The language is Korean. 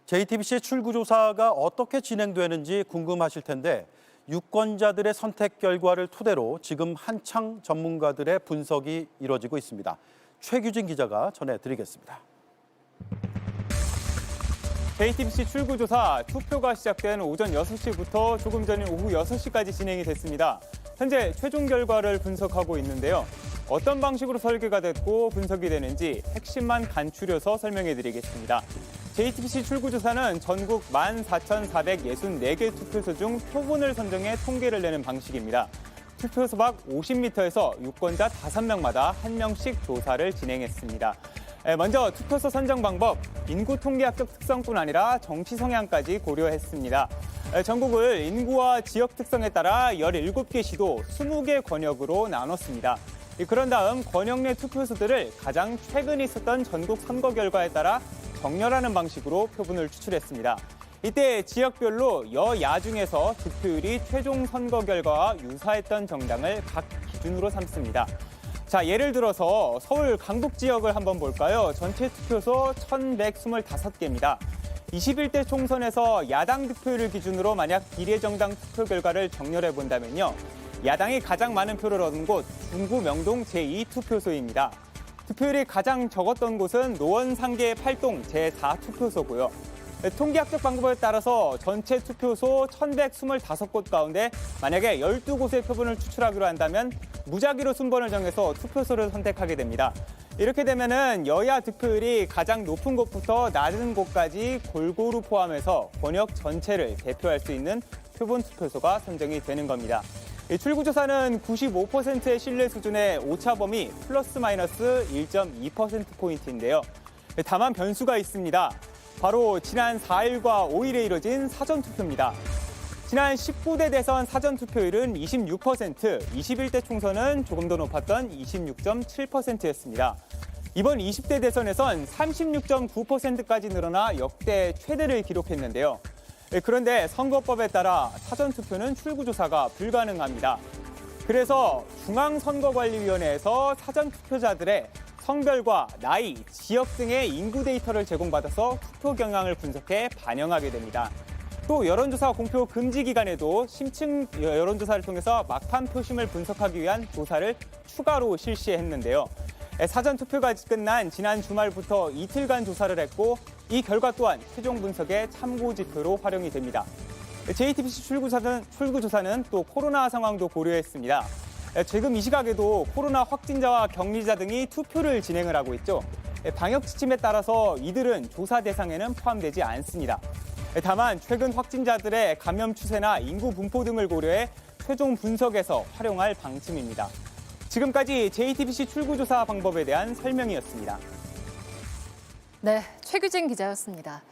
JTBC 출구조사가 어떻게 진행되는지 궁금하실 텐데 유권자들의 선택 결과를 토대로 지금 한창 전문가들의 분석이 이뤄지고 있습니다. 최규진 기자가 전해드리겠습니다. JTBC 출구조사 투표가 시작된 오전 6시부터 조금 전인 오후 6시까지 진행이 됐습니다. 현재 최종 결과를 분석하고 있는데요. 어떤 방식으로 설계가 됐고 분석이 되는지 핵심만 간추려서 설명해드리겠습니다. JTBC 출구조사는 전국 14,464개 투표소 중 표본을 선정해 통계를 내는 방식입니다. 투표소 밖 50m에서 유권자 5명마다 1명씩 조사를 진행했습니다. 먼저 투표소 선정 방법, 인구 통계학적 특성뿐 아니라 정치 성향까지 고려했습니다. 전국을 인구와 지역 특성에 따라 17개 시도 20개 권역으로 나눴습니다. 그런 다음 권역 내 투표소들을 가장 최근 있었던 전국 선거 결과에 따라 정렬하는 방식으로 표본을 추출했습니다. 이때 지역별로 여야 중에서 득표율이 최종 선거 결과와 유사했던 정당을 각 기준으로 삼습니다. 자, 예를 들어서 서울 강북 지역을 한번 볼까요? 전체 투표소 1,125개입니다. 21대 총선에서 야당 득표율을 기준으로 만약 비례정당 투표 결과를 정렬해 본다면요. 야당이 가장 많은 표를 얻은 곳 중구 명동 제2투표소입니다. 투표율이 가장 적었던 곳은 노원 상계 8동 제4투표소고요. 통계학적 방법에 따라서 전체 투표소 1,125곳 가운데 만약에 12곳의 표본을 추출하기로 한다면 무작위로 순번을 정해서 투표소를 선택하게 됩니다. 이렇게 되면은 여야 득표율이 가장 높은 곳부터 낮은 곳까지 골고루 포함해서 권역 전체를 대표할 수 있는 표본 투표소가 선정이 되는 겁니다. 출구조사는 95%의 신뢰 수준의 오차 범위 플러스 마이너스 1.2%포인트인데요. 다만 변수가 있습니다. 바로 지난 4일과 5일에 이뤄진 사전투표입니다. 지난 19대 대선 사전투표율은 26%, 21대 총선은 조금 더 높았던 26.7%였습니다. 이번 20대 대선에선 36.9%까지 늘어나 역대 최대를 기록했는데요. 그런데 선거법에 따라 사전투표는 출구조사가 불가능합니다. 그래서 중앙선거관리위원회에서 사전투표자들의 성별과 나이, 지역 등의 인구 데이터를 제공받아서 투표 경향을 분석해 반영하게 됩니다. 또 여론조사 공표 금지 기간에도 심층 여론조사를 통해서 막판 표심을 분석하기 위한 조사를 추가로 실시했는데요. 사전투표가 끝난 지난 주말부터 이틀간 조사를 했고 이 결과 또한 최종 분석의 참고지표로 활용이 됩니다. JTBC 출구조사는 또 코로나 상황도 고려했습니다. 지금 이 시각에도 코로나 확진자와 격리자 등이 투표를 진행을 하고 있죠. 방역 지침에 따라서 이들은 조사 대상에는 포함되지 않습니다. 다만 최근 확진자들의 감염 추세나 인구 분포 등을 고려해 최종 분석에서 활용할 방침입니다. 지금까지 JTBC 출구조사 방법에 대한 설명이었습니다. 네, 최규진 기자였습니다.